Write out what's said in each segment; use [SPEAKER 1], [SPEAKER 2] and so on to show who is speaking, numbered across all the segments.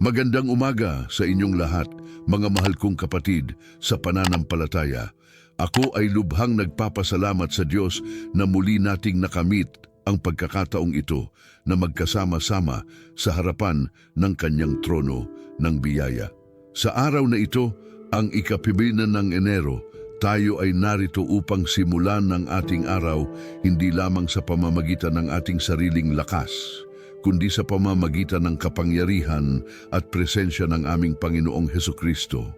[SPEAKER 1] Magandang umaga sa inyong lahat, mga mahal kong kapatid sa pananampalataya. Ako ay lubhang nagpapasalamat sa Diyos na muli nating nakamit ang pagkakataong ito na magkasama-sama sa harapan ng kanyang trono ng biyaya. Sa araw na ito, ang ika-9 ng Enero, tayo ay narito upang simulan ng ating araw hindi lamang sa pamamagitan ng ating sariling lakas, kundi sa pamamagitan ng kapangyarihan at presensya ng aming Panginoong Hesukristo.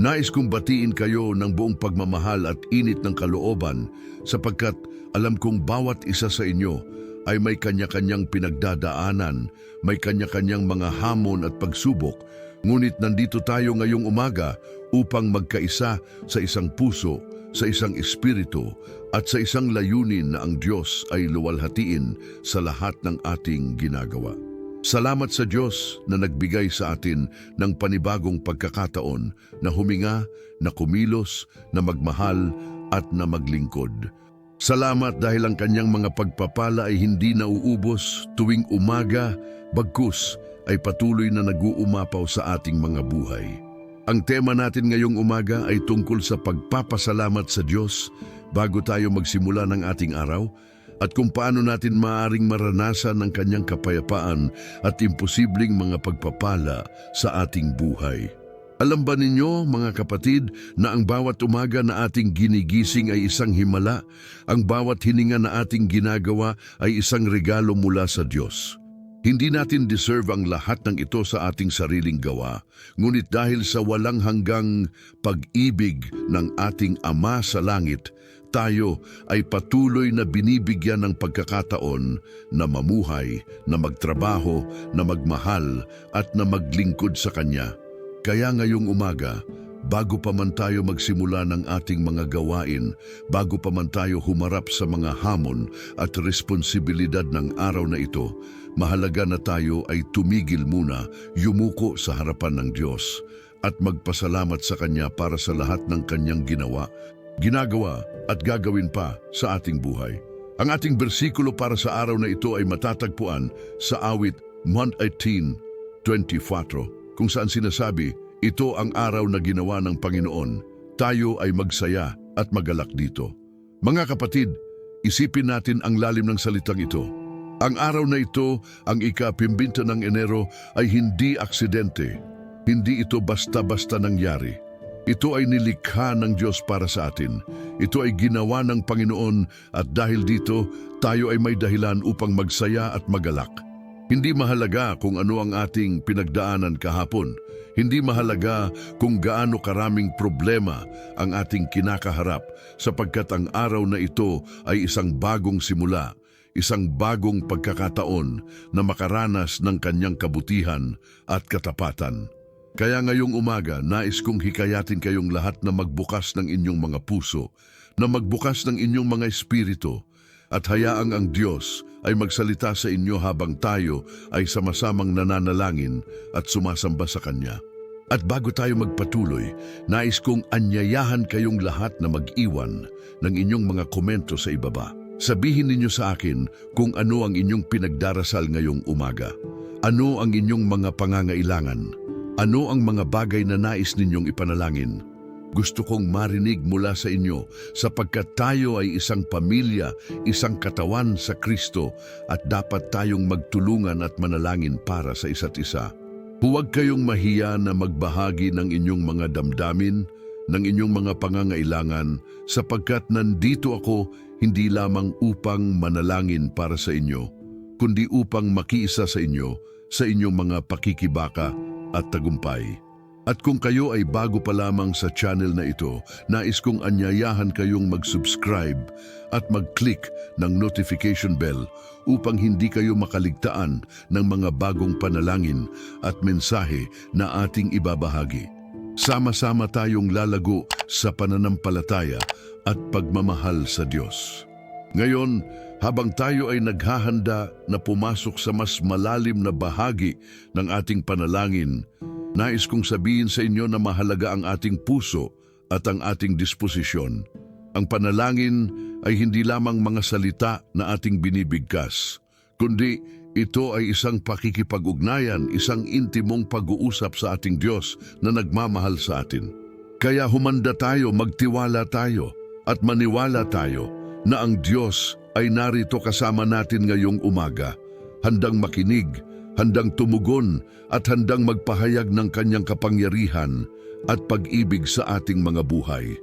[SPEAKER 1] Nais kong batiin kayo ng buong pagmamahal at init ng kalooban sapagkat alam kong bawat isa sa inyo ay may kanya-kanyang pinagdadaanan, may kanya-kanyang mga hamon at pagsubok, ngunit nandito tayo ngayong umaga upang magkaisa sa isang puso, sa isang espiritu at sa isang layunin na ang Diyos ay luwalhatiin sa lahat ng ating ginagawa. Salamat sa Diyos na nagbigay sa atin ng panibagong pagkakataon na huminga, na kumilos, na magmahal at na maglingkod. Salamat dahil ang kanyang mga pagpapala ay hindi nauubos tuwing umaga, bagkus ay patuloy na nag-uumapaw sa ating mga buhay. Ang tema natin ngayong umaga ay tungkol sa pagpapasalamat sa Diyos bago tayo magsimula ng ating araw at kung paano natin maaaring maranasan ang kanyang kapayapaan at imposibleng mga pagpapala sa ating buhay. Alam ba ninyo, mga kapatid, na ang bawat umaga na ating ginigising ay isang himala, ang bawat hininga na ating ginagawa ay isang regalo mula sa Diyos. Hindi natin deserve ang lahat ng ito sa ating sariling gawa, ngunit dahil sa walang hanggang pag-ibig ng ating Ama sa langit, tayo ay patuloy na binibigyan ng pagkakataon na mamuhay, na magtrabaho, na magmahal at na maglingkod sa Kanya. Kaya ngayong umaga, bago pa man tayo magsimula ng ating mga gawain, bago pa man tayo humarap sa mga hamon at responsibilidad ng araw na ito, mahalaga na tayo ay tumigil muna, yumuko sa harapan ng Diyos at magpasalamat sa Kanya para sa lahat ng Kanyang ginagawa at gagawin pa sa ating buhay. Ang ating bersikulo para sa araw na ito ay matatagpuan sa awit 118:24, kung saan sinasabi, ito ang araw na ginawa ng Panginoon, tayo ay magsaya at magalak dito. Mga kapatid, isipin natin ang lalim ng salitang ito. Ang araw na ito, ang ika-9 ng Enero, ay hindi aksidente. Hindi ito basta-basta nangyari. Ito ay nilikha ng Diyos para sa atin. Ito ay ginawa ng Panginoon at dahil dito, tayo ay may dahilan upang magsaya at magalak. Hindi mahalaga kung ano ang ating pinagdaanan kahapon. Hindi mahalaga kung gaano karaming problema ang ating kinakaharap sapagkat ang araw na ito ay isang bagong simula, isang bagong pagkakataon na makaranas ng kanyang kabutihan at katapatan. Kaya ngayong umaga, nais kong hikayatin kayong lahat na magbukas ng inyong mga puso, na magbukas ng inyong mga espiritu, at hayaang ang Diyos ay magsalita sa inyo habang tayo ay sama-samang nananalangin at sumasamba sa Kanya. At bago tayo magpatuloy, nais kong anyayahan kayong lahat na mag-iwan ng inyong mga komento sa ibaba. Sabihin ninyo sa akin kung ano ang inyong pinagdarasal ngayong umaga. Ano ang inyong mga pangangailangan? Ano ang mga bagay na nais ninyong ipanalangin? Gusto kong marinig mula sa inyo sapagkat tayo ay isang pamilya, isang katawan sa Kristo at dapat tayong magtulungan at manalangin para sa isa't isa. Huwag kayong mahiya na magbahagi ng inyong mga damdamin, ng inyong mga pangangailangan sapagkat nandito ako hindi lamang upang manalangin para sa inyo, kundi upang makiisa sa inyo sa inyong mga pakikibaka at tagumpay. At kung kayo ay bago pa lamang sa channel na ito, nais kong anyayahan kayong mag-subscribe at mag-click ng notification bell upang hindi kayo makaligtaan ng mga bagong panalangin at mensahe na ating ibabahagi. Sama-sama tayong lalago sa pananampalataya at pagmamahal sa Diyos. Ngayon, habang tayo ay naghahanda na pumasok sa mas malalim na bahagi ng ating panalangin, nais kong sabihin sa inyo na mahalaga ang ating puso at ang ating disposisyon. Ang panalangin ay hindi lamang mga salita na ating binibigkas, kundi Ito ay isang pakikipag-ugnayan, isang intimong pag-uusap sa ating Diyos na nagmamahal sa atin. Kaya humanda tayo, magtiwala tayo, at maniwala tayo na ang Diyos ay narito kasama natin ngayong umaga, handang makinig, handang tumugon, at handang magpahayag ng kanyang kapangyarihan at pag-ibig sa ating mga buhay.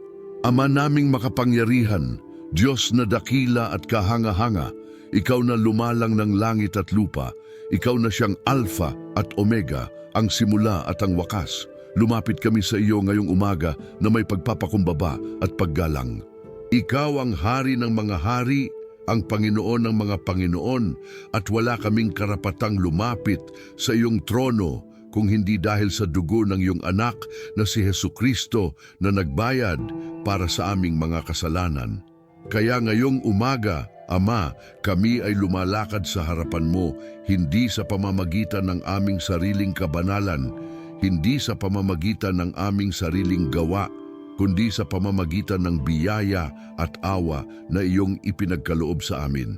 [SPEAKER 1] Ama naming makapangyarihan, Diyos na dakila at kahanga-hanga, ikaw na lumalang ng langit at lupa, ikaw na siyang Alpha at Omega, ang simula at ang wakas. Lumapit kami sa iyo ngayong umaga na may pagpapakumbaba at paggalang. Ikaw ang hari ng mga hari, ang Panginoon ng mga Panginoon, at wala kaming karapatang lumapit sa iyong trono kung hindi dahil sa dugo ng iyong anak na si Hesukristo na nagbayad para sa aming mga kasalanan. Kaya ngayong umaga, Ama, kami ay lumalakad sa harapan mo, hindi sa pamamagitan ng aming sariling kabanalan, hindi sa pamamagitan ng aming sariling gawa, kundi sa pamamagitan ng biyaya at awa na iyong ipinagkaloob sa amin.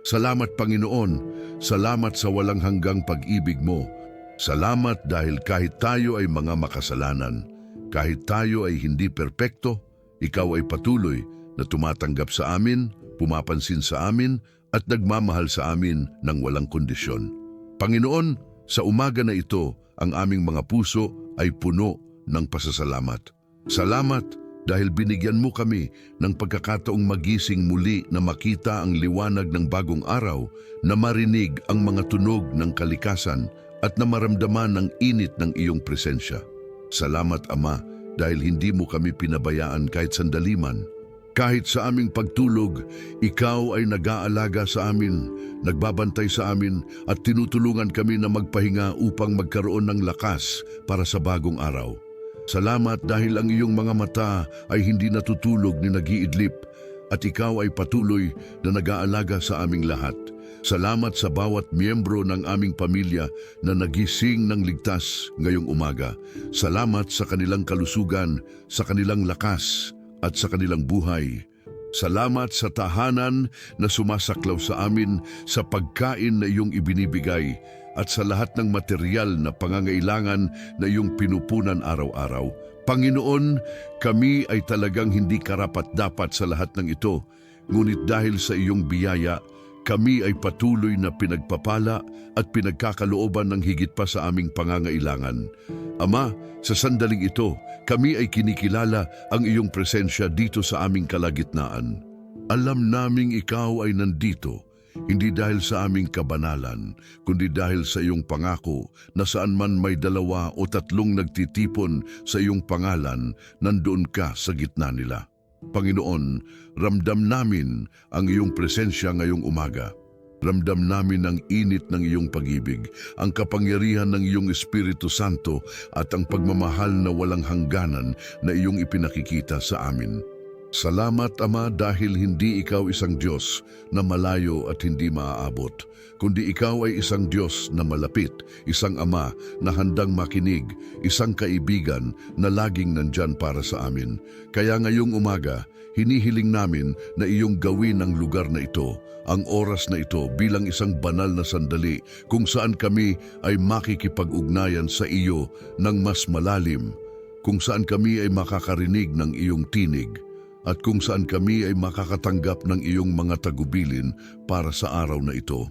[SPEAKER 1] Salamat Panginoon, salamat sa walang hanggang pag-ibig mo. Salamat dahil kahit tayo ay mga makasalanan, kahit tayo ay hindi perpekto, ikaw ay patuloy na tumatanggap sa amin, pumapansin sa amin at nagmamahal sa amin ng walang kondisyon. Panginoon, sa umaga na ito, ang aming mga puso ay puno ng pasasalamat. Salamat dahil binigyan mo kami ng pagkakataong magising muli na makita ang liwanag ng bagong araw, na marinig ang mga tunog ng kalikasan at na maramdaman ang init ng iyong presensya. Salamat Ama dahil hindi mo kami pinabayaan kahit sandali man. Kahit sa aming pagtulog, ikaw ay nag-aalaga sa amin, nagbabantay sa amin at tinutulungan kami na magpahinga upang magkaroon ng lakas para sa bagong araw. Salamat dahil ang iyong mga mata ay hindi natutulog ni nag-iidlip at ikaw ay patuloy na nag-aalaga sa aming lahat. Salamat sa bawat miyembro ng aming pamilya na nagising ng ligtas ngayong umaga. Salamat sa kanilang kalusugan, sa kanilang lakas, at sa kanilang buhay. Salamat sa tahanan na sumasaklaw sa amin, sa pagkain na iyong ibinibigay, at sa lahat ng material na pangangailangan na iyong pinupunan araw-araw. Panginoon, kami ay talagang hindi karapat-dapat sa lahat ng ito, ngunit dahil sa iyong biyaya, kami ay patuloy na pinagpapala at pinagkakalooban ng higit pa sa aming pangangailangan. Ama, sa sandaling ito, kami ay kinikilala ang iyong presensya dito sa aming kalagitnaan. Alam naming ikaw ay nandito, hindi dahil sa aming kabanalan, kundi dahil sa iyong pangako na saan man may 2 o 3 nagtitipon sa iyong pangalan, nandoon ka sa gitna nila. Panginoon, ramdam namin ang iyong presensya ngayong umaga. Ramdam namin ang init ng iyong pag-ibig, ang kapangyarihan ng iyong Espiritu Santo at ang pagmamahal na walang hangganan na iyong ipinakikita sa amin. Salamat Ama dahil hindi ikaw isang Diyos na malayo at hindi maaabot, kundi ikaw ay isang Diyos na malapit, isang Ama na handang makinig, isang kaibigan na laging nandyan para sa amin. Kaya ngayong umaga, hinihiling namin na iyong gawin ang lugar na ito, ang oras na ito bilang isang banal na sandali kung saan kami ay makikipag-ugnayan sa iyo ng mas malalim, kung saan kami ay makakarinig ng iyong tinig, at kung saan kami ay makakatanggap ng iyong mga tagubilin para sa araw na ito.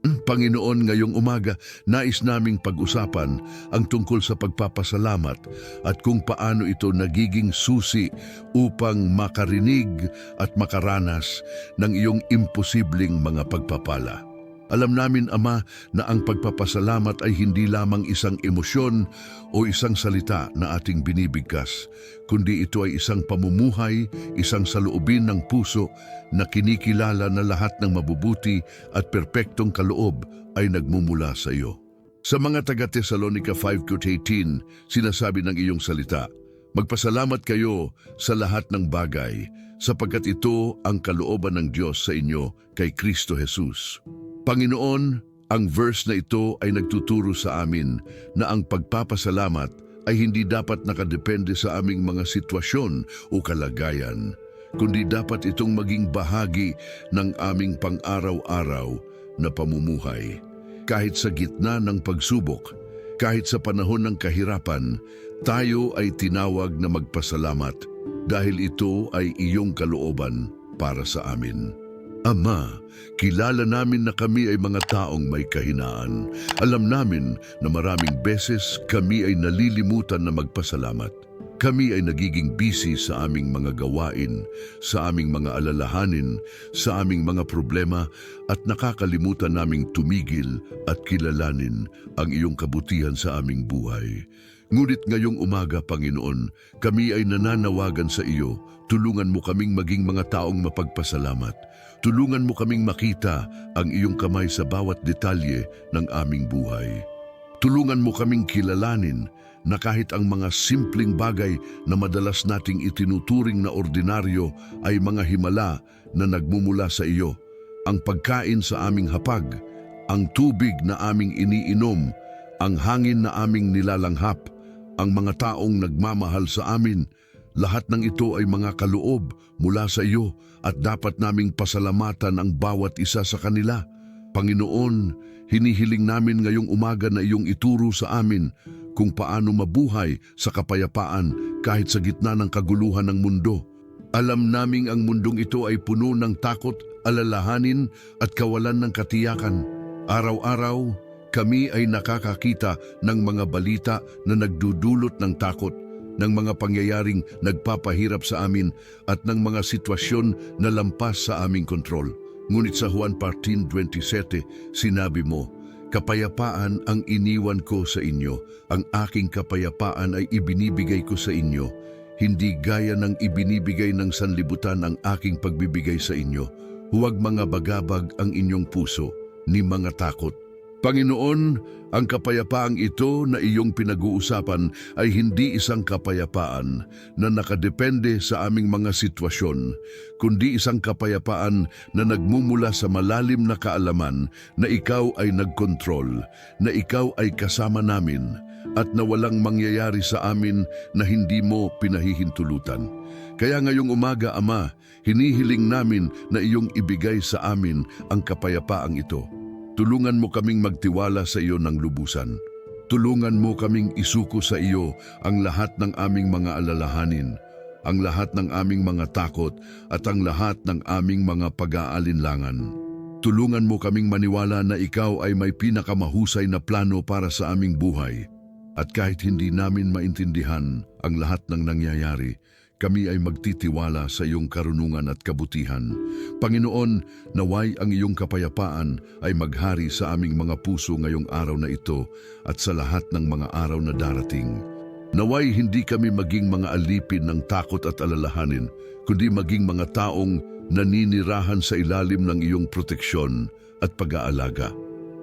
[SPEAKER 1] Panginoon, ngayong umaga, nais naming pag-usapan ang tungkol sa pagpapasalamat at kung paano ito nagiging susi upang makarinig at makaranas ng iyong imposibleng mga pagpapala. Alam namin, Ama, na ang pagpapasalamat ay hindi lamang isang emosyon o isang salita na ating binibigkas, kundi ito ay isang pamumuhay, isang saloobin ng puso na kinikilala na lahat ng mabubuti at perpektong kaloob ay nagmumula sa iyo. Sa mga taga-Tesalonica 5:18, sinasabi ng iyong salita, "Magpasalamat kayo sa lahat ng bagay, sapagkat ito ang kalooban ng Diyos sa inyo kay Kristo Jesus." Panginoon, ang verse na ito ay nagtuturo sa amin na ang pagpapasalamat ay hindi dapat nakadepende sa aming mga sitwasyon o kalagayan, kundi dapat itong maging bahagi ng aming pang-araw-araw na pamumuhay. kahit sa gitna ng pagsubok, kahit sa panahon ng kahirapan, tayo ay tinawag na magpasalamat dahil ito ay iyong kalooban para sa amin. Ama, kilala namin na kami ay mga taong may kahinaan. Alam namin na maraming beses kami ay nalilimutan na magpasalamat. Kami ay nagiging busy sa aming mga gawain, sa aming mga alalahanin, sa aming mga problema at nakakalimutan naming tumigil at kilalanin ang iyong kabutihan sa aming buhay. Ngunit ngayong umaga, Panginoon, kami ay nananawagan sa iyo. Tulungan mo kaming maging mga taong mapagpasalamat. Tulungan mo kaming makita ang iyong kamay sa bawat detalye ng aming buhay. Tulungan mo kaming kilalanin na kahit ang mga simpleng bagay na madalas nating itinuturing na ordinaryo ay mga himala na nagmumula sa iyo. Ang pagkain sa aming hapag, ang tubig na aming iniinom, ang hangin na aming nilalanghap, ang mga taong nagmamahal sa amin, lahat ng ito ay mga kaloob mula sa iyo at dapat naming pasalamatan ang bawat isa sa kanila. Panginoon, hinihiling namin ngayong umaga na iyong ituro sa amin kung paano mabuhay sa kapayapaan kahit sa gitna ng kaguluhan ng mundo. Alam naming ang mundong ito ay puno ng takot, alalahanin at kawalan ng katiyakan. Araw-araw, kami ay nakakakita ng mga balita na nagdudulot ng takot, ng mga pangyayaring nagpapahirap sa amin at ng mga sitwasyon na lampas sa aming kontrol. Ngunit sa Juan 14:27, sinabi mo, "Kapayapaan ang iniwan ko sa inyo, ang aking kapayapaan ay ibinibigay ko sa inyo. Hindi gaya ng ibinibigay ng sanlibutan ang aking pagbibigay sa inyo. Huwag mga bagabag ang inyong puso, ni mga takot." Panginoon, ang kapayapaang ito na iyong pinag-uusapan ay hindi isang kapayapaan na nakadepende sa aming mga sitwasyon, kundi isang kapayapaan na nagmumula sa malalim na kaalaman na ikaw ay nagkontrol, na ikaw ay kasama namin, at na walang mangyayari sa amin na hindi mo pinahihintulutan. Kaya ngayong umaga, Ama, hinihiling namin na iyong ibigay sa amin ang kapayapaang ito. Tulungan mo kaming magtiwala sa iyo ng lubusan. Tulungan mo kaming isuko sa iyo ang lahat ng aming mga alalahanin, ang lahat ng aming mga takot at ang lahat ng aming mga pag-aalinlangan. Tulungan mo kaming maniwala na ikaw ay may pinakamahusay na plano para sa aming buhay. At kahit hindi namin maintindihan ang lahat ng nangyayari, kami ay magtitiwala sa iyong karunungan at kabutihan. Panginoon, naway ang iyong kapayapaan ay maghari sa aming mga puso ngayong araw na ito at sa lahat ng mga araw na darating. Naway hindi kami maging mga alipin ng takot at alalahanin, kundi maging mga taong naninirahan sa ilalim ng iyong proteksyon at pag-aalaga.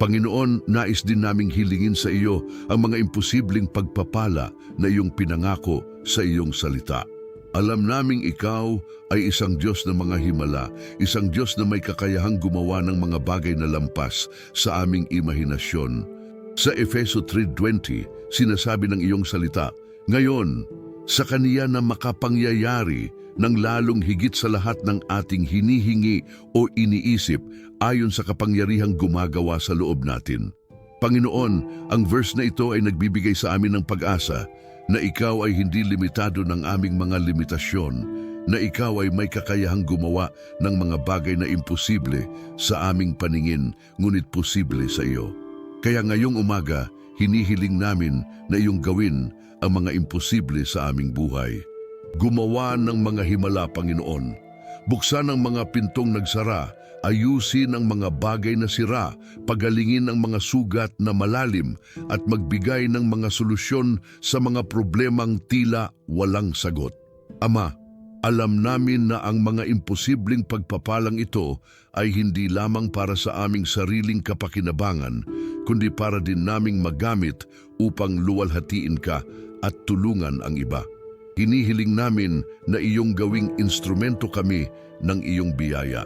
[SPEAKER 1] Panginoon, nais din naming hilingin sa iyo ang mga imposibleng pagpapala na iyong pinangako sa iyong salita. Alam naming ikaw ay isang Diyos ng mga himala, isang Diyos na may kakayahang gumawa ng mga bagay na lampas sa aming imahinasyon. Sa Efeso 3:20, sinasabi ng iyong salita, "Ngayon, sa Kaniya na makapangyayari ng lalong higit sa lahat ng ating hinihingi o iniisip ayon sa kapangyarihang gumagawa sa loob natin." Panginoon, ang verse na ito ay nagbibigay sa amin ng pag-asa na ikaw ay hindi limitado ng aming mga limitasyon, na ikaw ay may kakayahang gumawa ng mga bagay na imposible sa aming paningin, ngunit posible sa iyo. Kaya ngayong umaga, hinihiling namin na iyong gawin ang mga imposible sa aming buhay. Gumawa ng mga himala, Panginoon. Buksan ang mga pintong nagsara, ayusin ang mga bagay na sira, pagalingin ang mga sugat na malalim at magbigay ng mga solusyon sa mga problemang tila walang sagot. Ama, alam namin na ang mga imposibleng pagpapalang ito ay hindi lamang para sa aming sariling kapakinabangan, kundi para din naming magamit upang luwalhatiin ka at tulungan ang iba. Hinihiling namin na iyong gawing instrumento kami ng iyong biyaya.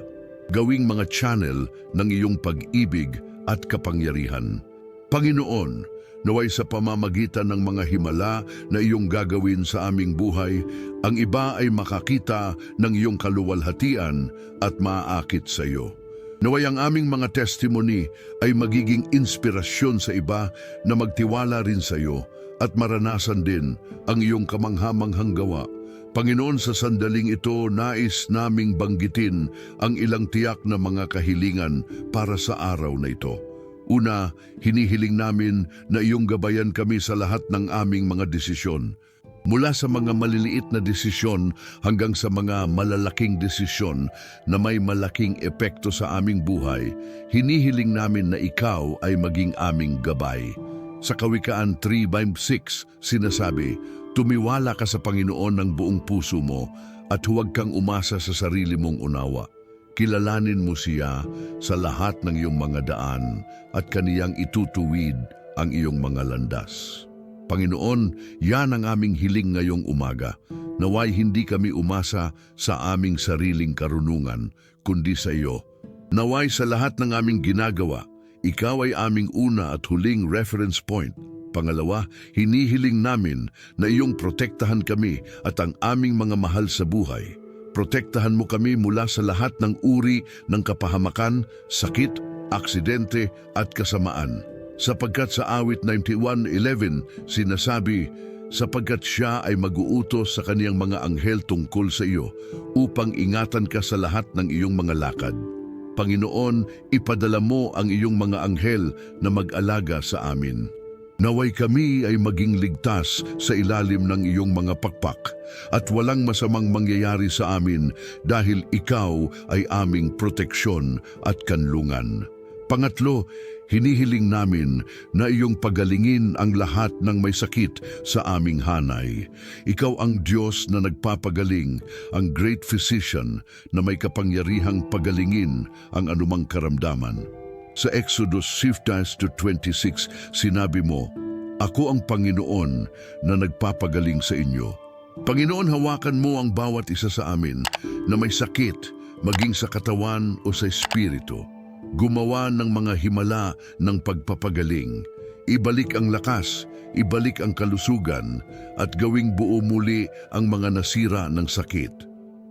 [SPEAKER 1] Gawing mga channel ng iyong pag-ibig at kapangyarihan. Panginoon, naway sa pamamagitan ng mga himala na iyong gagawin sa aming buhay, ang iba ay makakita ng iyong kaluwalhatian at maaakit sa iyo. Naway ang aming mga testimony ay magiging inspirasyon sa iba na magtiwala rin sa iyo at maranasan din ang iyong kamanghamanghang gawa. Panginoon, sa sandaling ito, nais naming banggitin ang ilang tiyak na mga kahilingan para sa araw na ito. Una, hinihiling namin na iyong gabayan kami sa lahat ng aming mga desisyon. Mula sa mga maliliit na desisyon hanggang sa mga malalaking desisyon na may malaking epekto sa aming buhay, hinihiling namin na ikaw ay maging aming gabay. Sa Kawikaan 3:6, sinasabi, "Tumiwala ka sa Panginoon ng buong puso mo at huwag kang umasa sa sarili mong unawa. Kilalanin mo siya sa lahat ng iyong mga daan at kaniyang itutuwid ang iyong mga landas." Panginoon, yan ang aming hiling ngayong umaga. Naway hindi kami umasa sa aming sariling karunungan, kundi sa iyo. Naway sa lahat ng aming ginagawa, ikaw ay aming una at huling reference point. Pangalawa, hinihiling namin na iyong protektahan kami at ang aming mga mahal sa buhay. Protektahan mo kami mula sa lahat ng uri ng kapahamakan, sakit, aksidente at kasamaan. Sapagkat sa awit 91:11 sinasabi, "Sapagkat siya ay mag-uutos sa kaniyang mga anghel tungkol sa iyo, upang ingatan ka sa lahat ng iyong mga lakad." Panginoon, ipadala mo ang iyong mga anghel na mag-alaga sa amin. Naway kami ay maging ligtas sa ilalim ng iyong mga pakpak at walang masamang mangyayari sa amin dahil ikaw ay aming proteksyon at kanlungan. Pangatlo, hinihiling namin na iyong pagalingin ang lahat ng may sakit sa aming hanay. Ikaw ang Diyos na nagpapagaling, ang great physician na may kapangyarihang pagalingin ang anumang karamdaman. Sa Exodus 5:26, sinabi mo, "Ako ang Panginoon na nagpapagaling sa inyo." Panginoon, hawakan mo ang bawat isa sa amin na may sakit, maging sa katawan o sa espiritu. Gumawa ng mga himala ng pagpapagaling. Ibalik ang lakas, ibalik ang kalusugan, at gawing buo muli ang mga nasira ng sakit.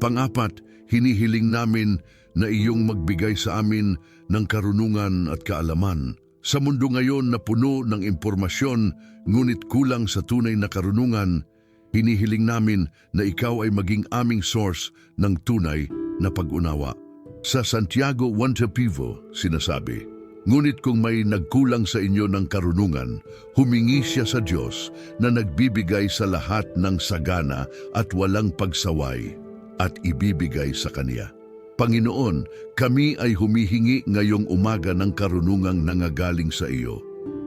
[SPEAKER 1] Pang-apat, hinihiling namin na iyong magbigay sa amin ng karunungan at kaalaman. Sa mundo ngayon na puno ng impormasyon, ngunit kulang sa tunay na karunungan, hinihiling namin na ikaw ay maging aming source ng tunay na pag-unawa. Sa Santiago 1:5 sinasabi, "Ngunit kung may nagkulang sa inyo ng karunungan, humingi siya sa Diyos na nagbibigay sa lahat ng sagana at walang pagsaway, at ibibigay sa Kaniya." Panginoon, kami ay humihingi ngayong umaga ng karunungang nangagaling sa iyo.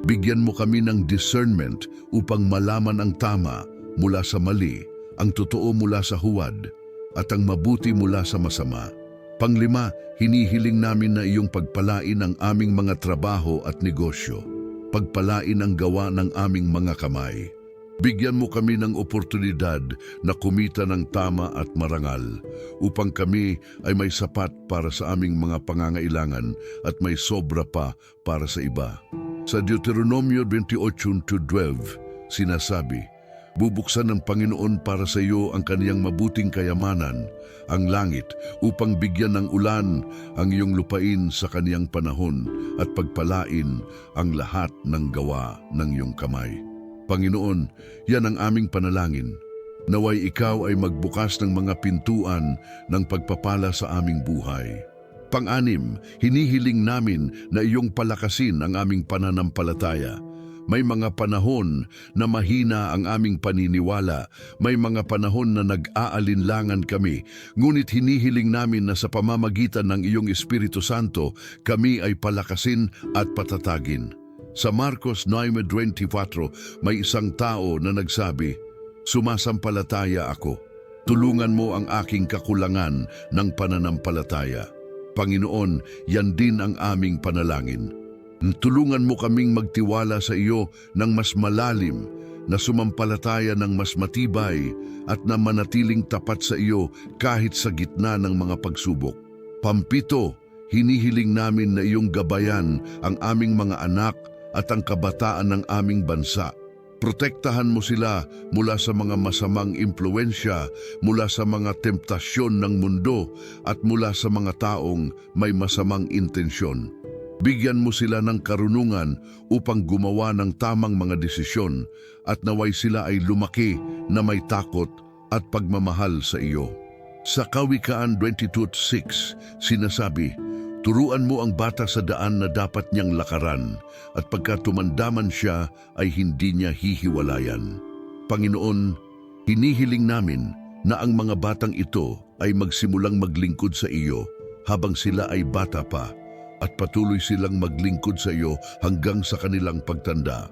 [SPEAKER 1] Bigyan mo kami ng discernment upang malaman ang tama mula sa mali, ang totoo mula sa huwad, at ang mabuti mula sa masama. Panglima, hinihiling namin na iyong pagpalain ang aming mga trabaho at negosyo. Pagpalain ang gawa ng aming mga kamay. Bigyan mo kami ng oportunidad na kumita ng tama at marangal, upang kami ay may sapat para sa aming mga pangangailangan at may sobra pa para sa iba. Sa Deuteronomio 28:12, sinasabi, "Bubuksan ng Panginoon para sa iyo ang kaniyang mabuting kayamanan, ang langit, upang bigyan ng ulan ang iyong lupain sa kaniyang panahon at pagpalain ang lahat ng gawa ng iyong kamay." Panginoon, yan ang aming panalangin. Naway ikaw ay magbukas ng mga pintuan ng pagpapala sa aming buhay. Pang-anim, hinihiling namin na iyong palakasin ang aming pananampalataya. May mga panahon na mahina ang aming paniniwala, may mga panahon na nag-aalinlangan kami, ngunit hinihiling namin na sa pamamagitan ng iyong Espiritu Santo, kami ay palakasin at patatagin. Sa Marcos 9:24, may isang tao na nagsabi, "Sumasampalataya ako. Tulungan mo ang aking kakulangan ng pananampalataya." Panginoon, yan din ang aming panalangin. Tulungan mo kaming magtiwala sa iyo ng mas malalim, na sumampalataya ng mas matibay at na manatiling tapat sa iyo kahit sa gitna ng mga pagsubok. Pampito, hinihiling namin na iyong gabayan ang aming mga anak at ang kabataan ng aming bansa. Protektahan mo sila mula sa mga masamang impluensya, mula sa mga temptasyon ng mundo at mula sa mga taong may masamang intensyon. Bigyan mo sila ng karunungan upang gumawa ng tamang mga desisyon at naway sila ay lumaki na may takot at pagmamahal sa iyo. Sa Kawikaan 22:6, sinasabi, turuan mo ang bata sa daan na dapat niyang lakaran at pagka tumandaman siya ay hindi niya hihiwalayan. Panginoon, hinihiling namin na ang mga batang ito ay magsimulang maglingkod sa iyo habang sila ay bata pa at patuloy silang maglingkod sa iyo hanggang sa kanilang pagtanda.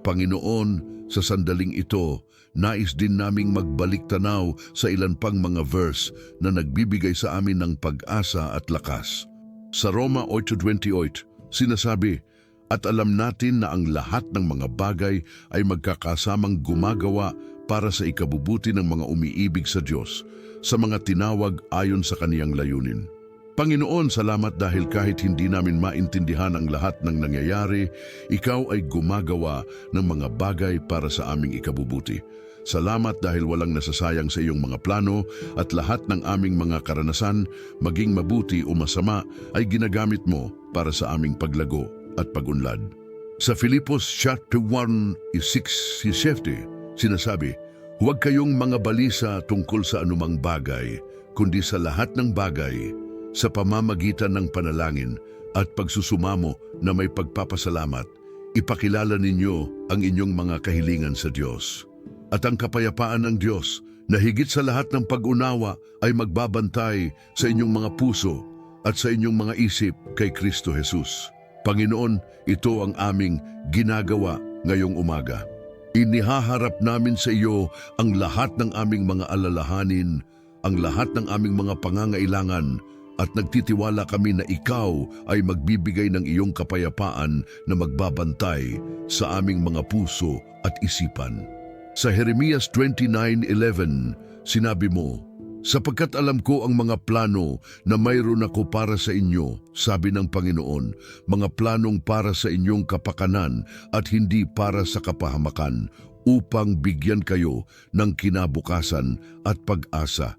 [SPEAKER 1] Panginoon, sa sandaling ito, nais din naming magbalik tanaw sa ilan pang mga verse na nagbibigay sa amin ng pag-asa at lakas. Sa Roma 8:28, sinasabi, at alam natin na ang lahat ng mga bagay ay magkakasamang gumagawa para sa ikabubuti ng mga umiibig sa Diyos, sa mga tinawag ayon sa kaniyang layunin. Panginoon, salamat dahil kahit hindi namin maintindihan ang lahat ng nangyayari, ikaw ay gumagawa ng mga bagay para sa aming ikabubuti. Salamat dahil walang nasasayang sa iyong mga plano at lahat ng aming mga karanasan, maging mabuti o masama, ay ginagamit mo para sa aming paglago at pagunlad. Sa Filipos chapter 1:6, sinasabi, huwag kayong mga balisa tungkol sa anumang bagay, kundi sa lahat ng bagay, sa pamamagitan ng panalangin at pagsusumamo na may pagpapasalamat, ipakilala ninyo ang inyong mga kahilingan sa Diyos. At ang kapayapaan ng Diyos na higit sa lahat ng pag-unawa ay magbabantay sa inyong mga puso at sa inyong mga isip kay Kristo Jesus. Panginoon, ito ang aming ginagawa ngayong umaga. Inihaharap namin sa iyo ang lahat ng aming mga alalahanin, ang lahat ng aming mga pangangailangan, at nagtitiwala kami na ikaw ay magbibigay ng iyong kapayapaan na magbabantay sa aming mga puso at isipan. Sa Jeremias 29:11, sinabi mo, sapagkat alam ko ang mga plano na mayroon ako para sa inyo, sabi ng Panginoon, mga planong para sa inyong kapakanan at hindi para sa kapahamakan, upang bigyan kayo ng kinabukasan at pag-asa.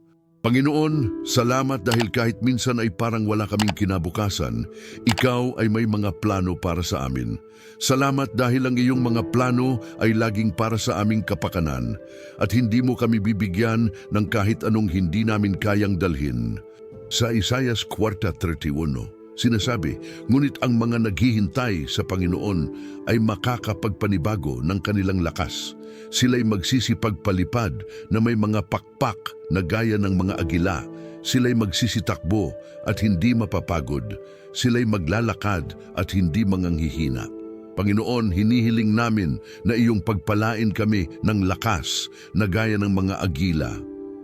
[SPEAKER 1] Panginoon, salamat dahil kahit minsan ay parang wala kaming kinabukasan, ikaw ay may mga plano para sa amin. Salamat dahil ang iyong mga plano ay laging para sa aming kapakanan at hindi mo kami bibigyan ng kahit anong hindi namin kayang dalhin. Sa Isaiah 4:31, sinasabi, ngunit ang mga naghihintay sa Panginoon ay makakapagpanibago ng kanilang lakas. Sila'y magsisipagpalipad na may mga pakpak na gaya ng mga agila. Sila'y magsisitakbo at hindi mapapagod. Sila'y maglalakad at hindi manganghihina. Panginoon, hinihiling namin na iyong pagpalain kami ng lakas na gaya ng mga agila.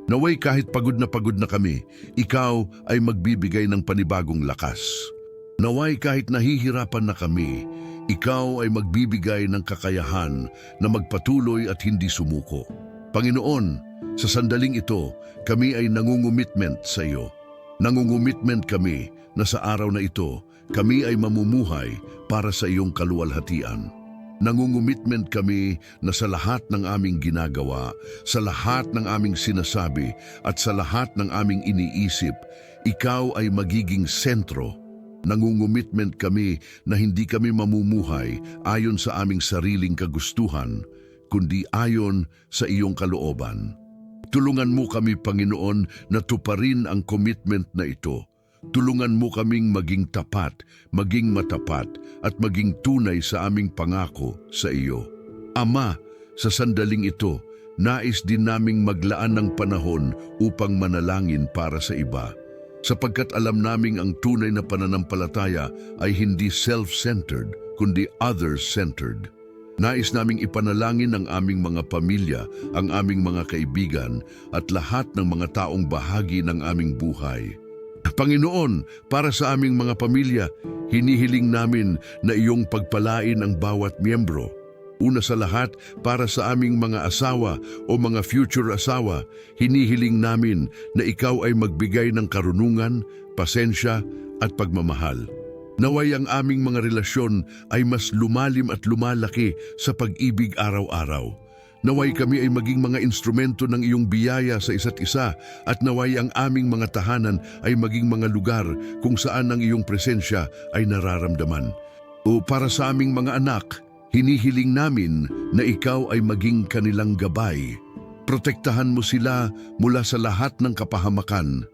[SPEAKER 1] Naway kahit pagod na kami, ikaw ay magbibigay ng panibagong lakas. Naway kahit nahihirapan na kami, ikaw ay magbibigay ng kakayahan na magpatuloy at hindi sumuko. Panginoon, sa sandaling ito, kami ay nangungumitment sa iyo. Nangungumitment kami na sa araw na ito, kami ay mamumuhay para sa iyong kaluwalhatian. Nangungumitment kami na sa lahat ng aming ginagawa, sa lahat ng aming sinasabi at sa lahat ng aming iniisip, ikaw ay magiging sentro. Nangungumitment kami na hindi kami mamumuhay ayon sa aming sariling kagustuhan, kundi ayon sa iyong kalooban. Tulungan mo kami, Panginoon, na tuparin ang commitment na ito. Tulungan mo kaming maging tapat, maging matapat, at maging tunay sa aming pangako sa iyo. Ama, sa sandaling ito, nais din naming maglaan ng panahon upang manalangin para sa iba. Sapagkat alam naming ang tunay na pananampalataya ay hindi self-centered, kundi others-centered. Nais naming ipanalangin ang aming mga pamilya, ang aming mga kaibigan, at lahat ng mga taong bahagi ng aming buhay. Panginoon, para sa aming mga pamilya, hinihiling namin na iyong pagpalain ang bawat miyembro. Una sa lahat, para sa aming mga asawa o mga future asawa, hinihiling namin na ikaw ay magbigay ng karunungan, pasensya at pagmamahal. Naway ang aming mga relasyon ay mas lumalim at lumalaki sa pag-ibig araw-araw. Naway kami ay maging mga instrumento ng iyong biyaya sa isa't isa at naway ang aming mga tahanan ay maging mga lugar kung saan ang iyong presensya ay nararamdaman. O para sa aming mga anak, hinihiling namin na ikaw ay maging kanilang gabay. Protektahan mo sila mula sa lahat ng kapahamakan.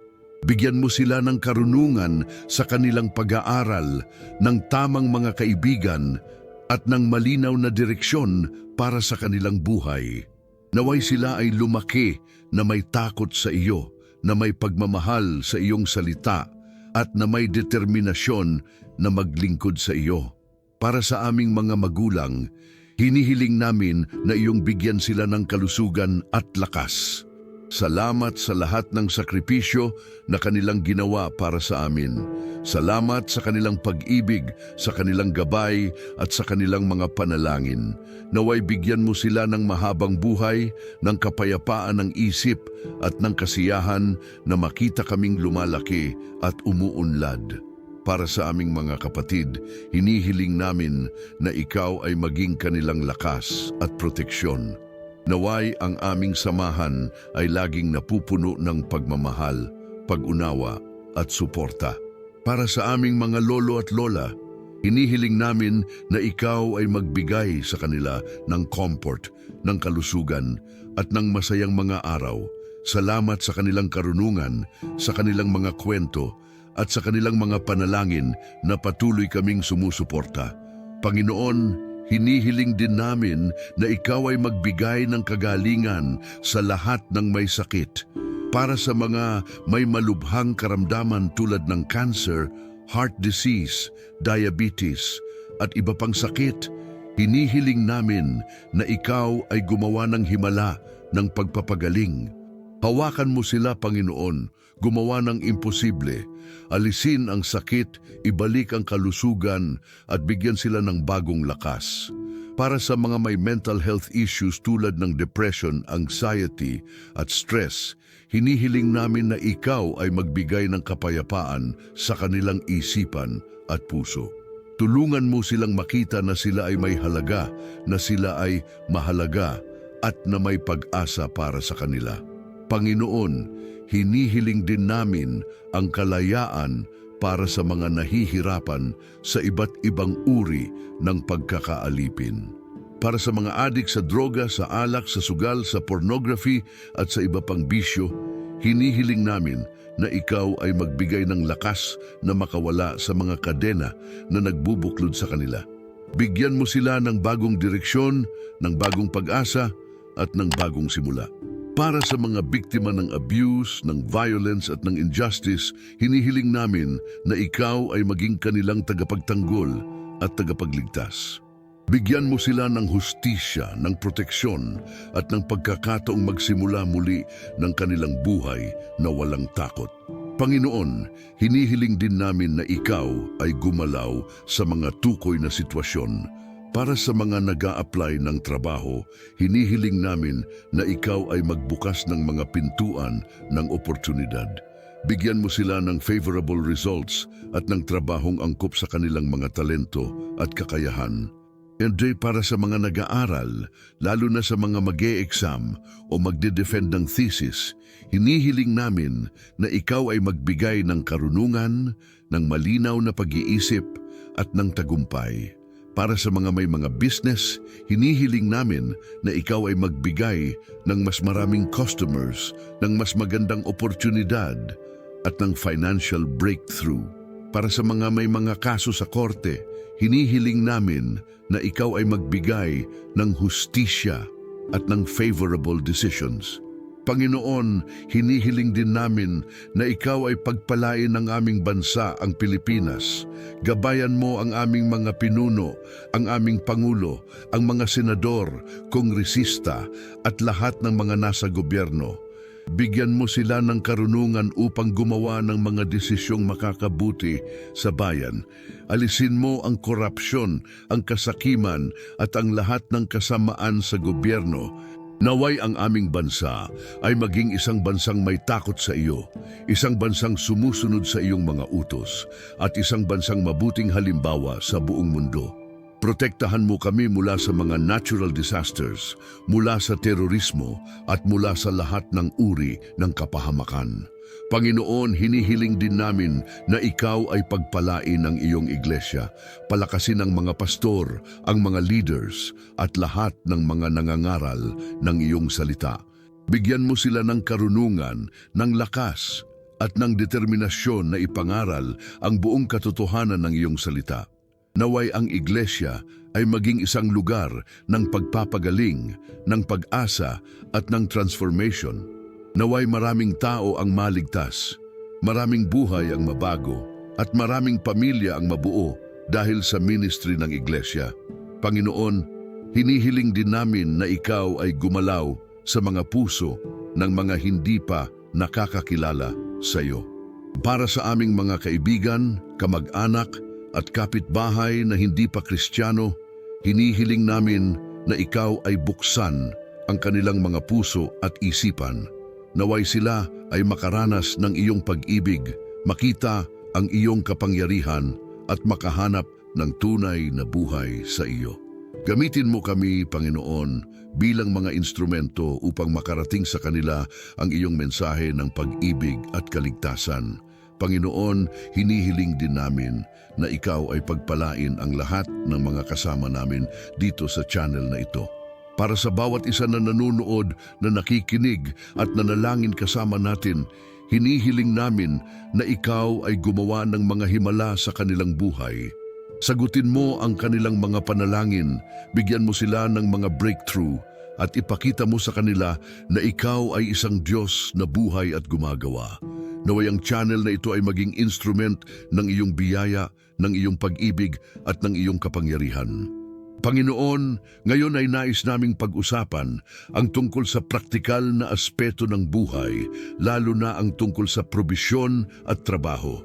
[SPEAKER 1] Bigyan mo sila ng karunungan sa kanilang pag-aaral, ng tamang mga kaibigan at ng malinaw na direksyon para sa kanilang buhay. Naway sila ay lumaki na may takot sa iyo, na may pagmamahal sa iyong salita at na may determinasyon na maglingkod sa iyo. Para sa aming mga magulang, hinihiling namin na iyong bigyan sila ng kalusugan at lakas. Salamat sa lahat ng sakripisyo na kanilang ginawa para sa amin. Salamat sa kanilang pag-ibig, sa kanilang gabay at sa kanilang mga panalangin. Naway bigyan mo sila ng mahabang buhay, ng kapayapaan ng isip at ng kasiyahan na makita kaming lumalaki at umuunlad. Para sa aming mga kapatid, hinihiling namin na ikaw ay maging kanilang lakas at proteksyon. Naway ang aming samahan ay laging napupuno ng pagmamahal, pag-unawa at suporta. Para sa aming mga lolo at lola, hinihiling namin na ikaw ay magbigay sa kanila ng comfort, ng kalusugan at ng masayang mga araw. Salamat sa kanilang karunungan, sa kanilang mga kwento at sa kanilang mga panalangin na patuloy kaming sumusuporta. Panginoon, hinihiling din namin na ikaw ay magbigay ng kagalingan sa lahat ng may sakit. Para sa mga may malubhang karamdaman tulad ng cancer, heart disease, diabetes at iba pang sakit, hinihiling namin na ikaw ay gumawa ng himala ng pagpapagaling. Hawakan mo sila, Panginoon, gumawa ng imposible. Alisin ang sakit, ibalik ang kalusugan at bigyan sila ng bagong lakas. Para sa mga may mental health issues tulad ng depression, anxiety at stress, hinihiling namin na ikaw ay magbigay ng kapayapaan sa kanilang isipan at puso. Tulungan mo silang makita na sila ay may halaga, na sila ay mahalaga at na may pag-asa para sa kanila. Panginoon, hinihiling din namin ang kalayaan para sa mga nahihirapan sa iba't ibang uri ng pagkakaalipin. Para sa mga adik sa droga, sa alak, sa sugal, sa pornography at sa iba pang bisyo, hinihiling namin na ikaw ay magbigay ng lakas na makawala sa mga kadena na nagbubuklod sa kanila. Bigyan mo sila ng bagong direksyon, ng bagong pag-asa at ng bagong simula. Para sa mga biktima ng abuse, ng violence at ng injustice, hinihiling namin na ikaw ay maging kanilang tagapagtanggol at tagapagligtas. Bigyan mo sila ng hustisya, ng proteksyon at ng pagkakataong magsimula muli ng kanilang buhay na walang takot. Panginoon, hinihiling din namin na ikaw ay gumalaw sa mga tukoy na sitwasyon. Para sa mga nag-a-apply ng trabaho, hinihiling namin na ikaw ay magbukas ng mga pintuan ng oportunidad. Bigyan mo sila ng favorable results at ng trabahong angkop sa kanilang mga talento at kakayahan. And para sa mga nag-aaral, lalo na sa mga mag-e-exam o magde-defend ng thesis, hinihiling namin na ikaw ay magbigay ng karunungan, ng malinaw na pag-iisip at ng tagumpay. Para sa mga may mga business, hinihiling namin na ikaw ay magbigay ng mas maraming customers, ng mas magandang oportunidad at ng financial breakthrough. Para sa mga may mga kaso sa korte, hinihiling namin na ikaw ay magbigay ng hustisya at ng favorable decisions. Panginoon, hinihiling din namin na ikaw ay pagpalain ng aming bansa, ang Pilipinas. Gabayan mo ang aming mga pinuno, ang aming pangulo, ang mga senador, kongresista at lahat ng mga nasa gobyerno. Bigyan mo sila ng karunungan upang gumawa ng mga desisyong makakabuti sa bayan. Alisin mo ang korupsyon, ang kasakiman at ang lahat ng kasamaan sa gobyerno. Naway ang aming bansa ay maging isang bansang may takot sa iyo, isang bansang sumusunod sa iyong mga utos, at isang bansang mabuting halimbawa sa buong mundo. Protektahan mo kami mula sa mga natural disasters, mula sa terorismo, at mula sa lahat ng uri ng kapahamakan. Panginoon, hinihiling din namin na ikaw ay pagpalain ng iyong iglesia, palakasin ang mga pastor, ang mga leaders, at lahat ng mga nangangaral ng iyong salita. Bigyan mo sila ng karunungan, ng lakas, at ng determinasyon na ipangaral ang buong katotohanan ng iyong salita. Naway ang iglesia ay maging isang lugar ng pagpapagaling, ng pag-asa, at ng transformation. Naway maraming tao ang maligtas, maraming buhay ang mabago, at maraming pamilya ang mabuo dahil sa ministry ng iglesia. Panginoon, hinihiling din namin na ikaw ay gumalaw sa mga puso ng mga hindi pa nakakakilala sa iyo. Para sa aming mga kaibigan, kamag-anak, at kapitbahay na hindi pa Kristiyano, hinihiling namin na ikaw ay buksan ang kanilang mga puso at isipan. Naway sila ay makaranas ng iyong pag-ibig, makita ang iyong kapangyarihan at makahanap ng tunay na buhay sa iyo. Gamitin mo kami, Panginoon, bilang mga instrumento upang makarating sa kanila ang iyong mensahe ng pag-ibig at kaligtasan. Panginoon, hinihiling din namin na ikaw ay pagpalain ang lahat ng mga kasama namin dito sa channel na ito. Para sa bawat isa na nanonood, na nakikinig at nanalangin kasama natin, hinihiling namin na ikaw ay gumawa ng mga himala sa kanilang buhay. Sagutin mo ang kanilang mga panalangin, bigyan mo sila ng mga breakthrough, at ipakita mo sa kanila na ikaw ay isang Diyos na buhay at gumagawa. Naway ang channel na ito ay maging instrument ng iyong biyaya, ng iyong pag-ibig at ng iyong kapangyarihan. Panginoon, ngayon ay nais naming pag-usapan ang tungkol sa praktikal na aspeto ng buhay, lalo na ang tungkol sa probisyon at trabaho.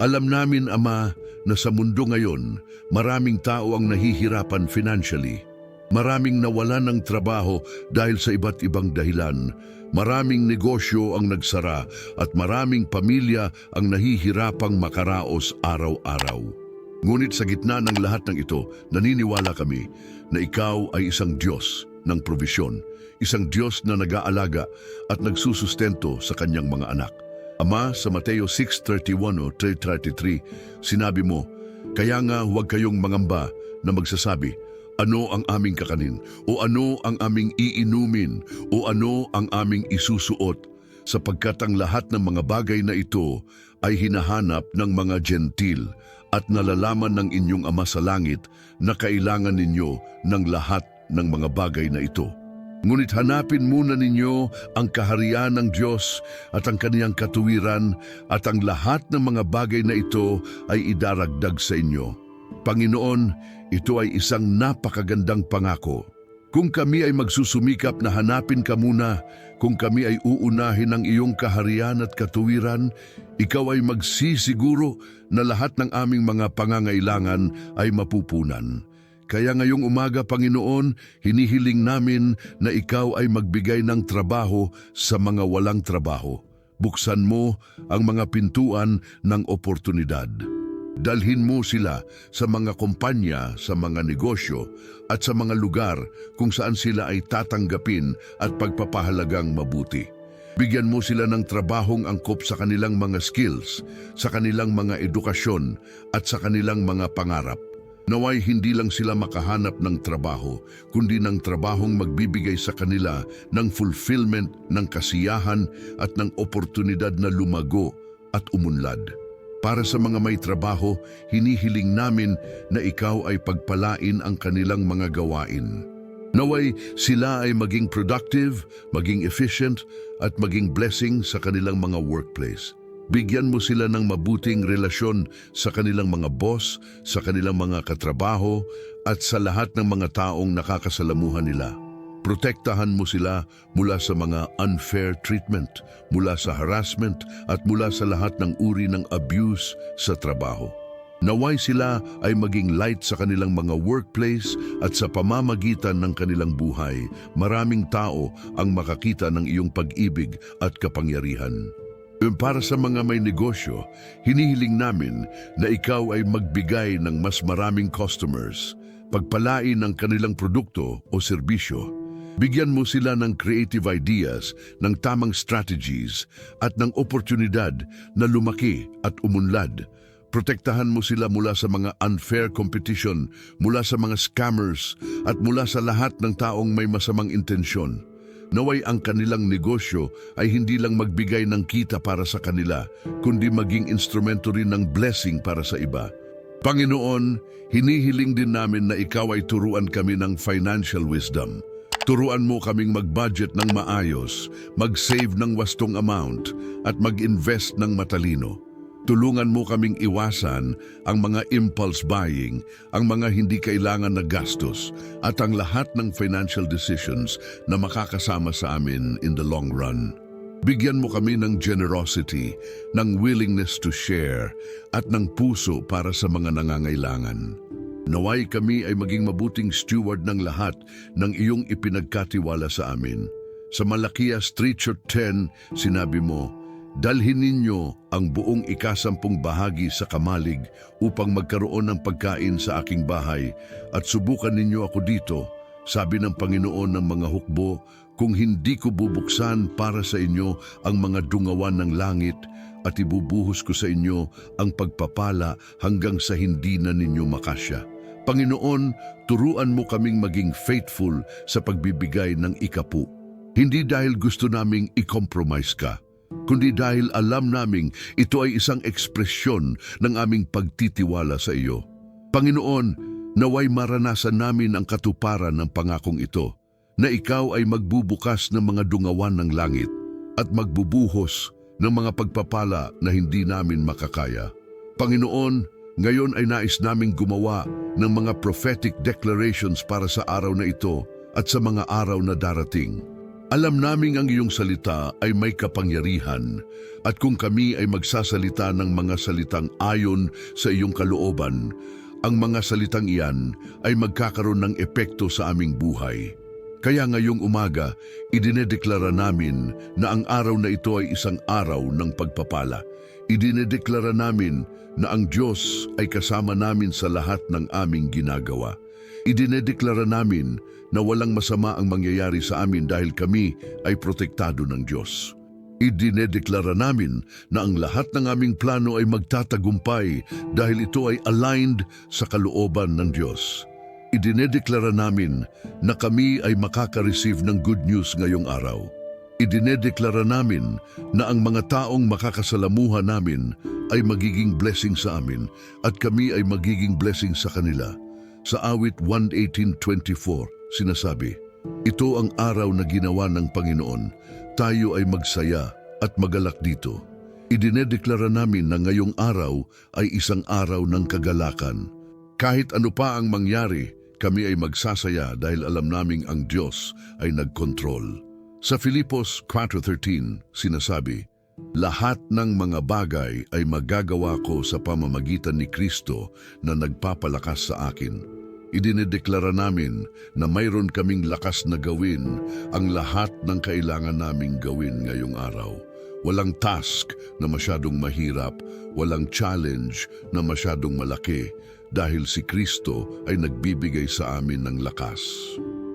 [SPEAKER 1] Alam namin, Ama, na sa mundo ngayon, maraming tao ang nahihirapan financially. Maraming nawalan ng trabaho dahil sa iba't ibang dahilan. Maraming negosyo ang nagsara at maraming pamilya ang nahihirapang makaraos araw-araw. Ngunit sa gitna ng lahat ng ito, naniniwala kami na ikaw ay isang Diyos ng provisyon, isang Diyos na nag-aalaga at nagsusustento sa kanyang mga anak. Ama, sa Mateo 6:31 o 3:33, sinabi mo, "Kaya nga huwag kayong mangamba na magsasabi, ano ang aming kakanin, o ano ang aming iinumin, o ano ang aming isusuot, sapagkat ang lahat ng mga bagay na ito ay hinahanap ng mga gentil, at nalalaman ng inyong Ama sa langit na kailangan ninyo ng lahat ng mga bagay na ito. Ngunit hanapin muna ninyo ang kaharian ng Diyos at ang kaniyang katuwiran, at ang lahat ng mga bagay na ito ay idaragdag sa inyo." Panginoon, ito ay isang napakagandang pangako. Kung kami ay magsusumikap na hanapin ka muna, kung kami ay uunahin ang iyong kaharian at katuwiran, ikaw ay magsisiguro na lahat ng aming mga pangangailangan ay mapupunan. Kaya ngayong umaga, Panginoon, hinihiling namin na ikaw ay magbigay ng trabaho sa mga walang trabaho. Buksan mo ang mga pintuan ng oportunidad. Dalhin mo sila sa mga kumpanya, sa mga negosyo, at sa mga lugar kung saan sila ay tatanggapin at pagpapahalagang mabuti. Bigyan mo sila ng trabahong angkop sa kanilang mga skills, sa kanilang mga edukasyon, at sa kanilang mga pangarap. Naway hindi lang sila makahanap ng trabaho, kundi ng trabahong magbibigay sa kanila ng fulfillment, ng kasiyahan, at ng oportunidad na lumago at umunlad. Para sa mga may trabaho, hinihiling namin na ikaw ay pagpalain ang kanilang mga gawain. Naway sila ay maging productive, maging efficient, at maging blessing sa kanilang mga workplace. Bigyan mo sila ng mabuting relasyon sa kanilang mga boss, sa kanilang mga katrabaho, at sa lahat ng mga taong nakakasalamuhan nila. Protektahan mo sila mula sa mga unfair treatment, mula sa harassment, at mula sa lahat ng uri ng abuse sa trabaho. Naway sila ay maging light sa kanilang mga workplace at sa pamamagitan ng kanilang buhay, maraming tao ang makakita ng iyong pag-ibig at kapangyarihan. Para sa mga may negosyo, hinihiling namin na ikaw ay magbigay ng mas maraming customers, pagpalain ang kanilang produkto o serbisyo. Bigyan mo sila ng creative ideas, ng tamang strategies at ng oportunidad na lumaki at umunlad. Protektahan mo sila mula sa mga unfair competition, mula sa mga scammers at mula sa lahat ng taong may masamang intensyon. Naway ang kanilang negosyo ay hindi lang magbigay ng kita para sa kanila, kundi maging instrumento rin ng blessing para sa iba. Panginoon, hinihiling din namin na ikaw ay turuan kami ng financial wisdom. Turuan mo kaming mag-budget ng maayos, mag-save ng wastong amount, at mag-invest ng matalino. Tulungan mo kaming iwasan ang mga impulse buying, ang mga hindi kailangan na gastos, at ang lahat ng financial decisions na makakasama sa amin in the long run. Bigyan mo kami ng generosity, ng willingness to share, at ng puso para sa mga nangangailangan. Naway kami ay maging mabuting steward ng lahat ng iyong ipinagkatiwala sa amin. Sa Malakias 3:10, sinabi mo, dalhin ninyo ang buong ikasampung bahagi sa kamalig upang magkaroon ng pagkain sa aking bahay at subukan ninyo ako dito, sabi ng Panginoon ng mga hukbo, kung hindi ko bubuksan para sa inyo ang mga dungawan ng langit at ibubuhos ko sa inyo ang pagpapala hanggang sa hindi na ninyo makasya. Panginoon, turuan mo kaming maging faithful sa pagbibigay ng ikapu. Hindi dahil gusto naming i-compromise ka, kundi dahil alam naming ito ay isang ekspresyon ng aming pagtitiwala sa iyo. Panginoon, naway maranasan namin ang katuparan ng pangakong ito, na ikaw ay magbubukas ng mga dungawan ng langit at magbubuhos ng mga pagpapala na hindi namin makakaya. Panginoon, ngayon ay nais naming gumawa ng mga prophetic declarations para sa araw na ito at sa mga araw na darating. Alam naming ang iyong salita ay may kapangyarihan at kung kami ay magsasalita ng mga salitang ayon sa iyong kalooban, ang mga salitang iyan ay magkakaroon ng epekto sa aming buhay. Kaya ngayong umaga, idinedeklara namin na ang araw na ito ay isang araw ng pagpapala. Idinedeklara namin na ang Diyos ay kasama namin sa lahat ng aming ginagawa. Idinedeklara namin na walang masama ang mangyayari sa amin dahil kami ay protektado ng Diyos. Idinedeklara namin na ang lahat ng aming plano ay magtatagumpay dahil ito ay aligned sa kalooban ng Diyos. Idinedeklara namin na kami ay makaka-receive ng good news ngayong araw. Idinedeklara namin na ang mga taong makakasalamuha namin ay magiging blessing sa amin at kami ay magiging blessing sa kanila. Sa awit 118:24, sinasabi, ito ang araw na ginawa ng Panginoon, tayo ay magsaya at magalak dito. Idinedeklara namin na ngayong araw ay isang araw ng kagalakan. Kahit ano pa ang mangyari, kami ay magsasaya dahil alam naming ang Diyos ay nagkontrol. Sa Filipos 4:13, sinasabi, lahat ng mga bagay ay magagawa ko sa pamamagitan ni Kristo na nagpapalakas sa akin. Idinedeklara namin na mayroon kaming lakas na gawin ang lahat ng kailangan naming gawin ngayong araw. Walang task na masyadong mahirap, walang challenge na masyadong malaki dahil si Kristo ay nagbibigay sa amin ng lakas.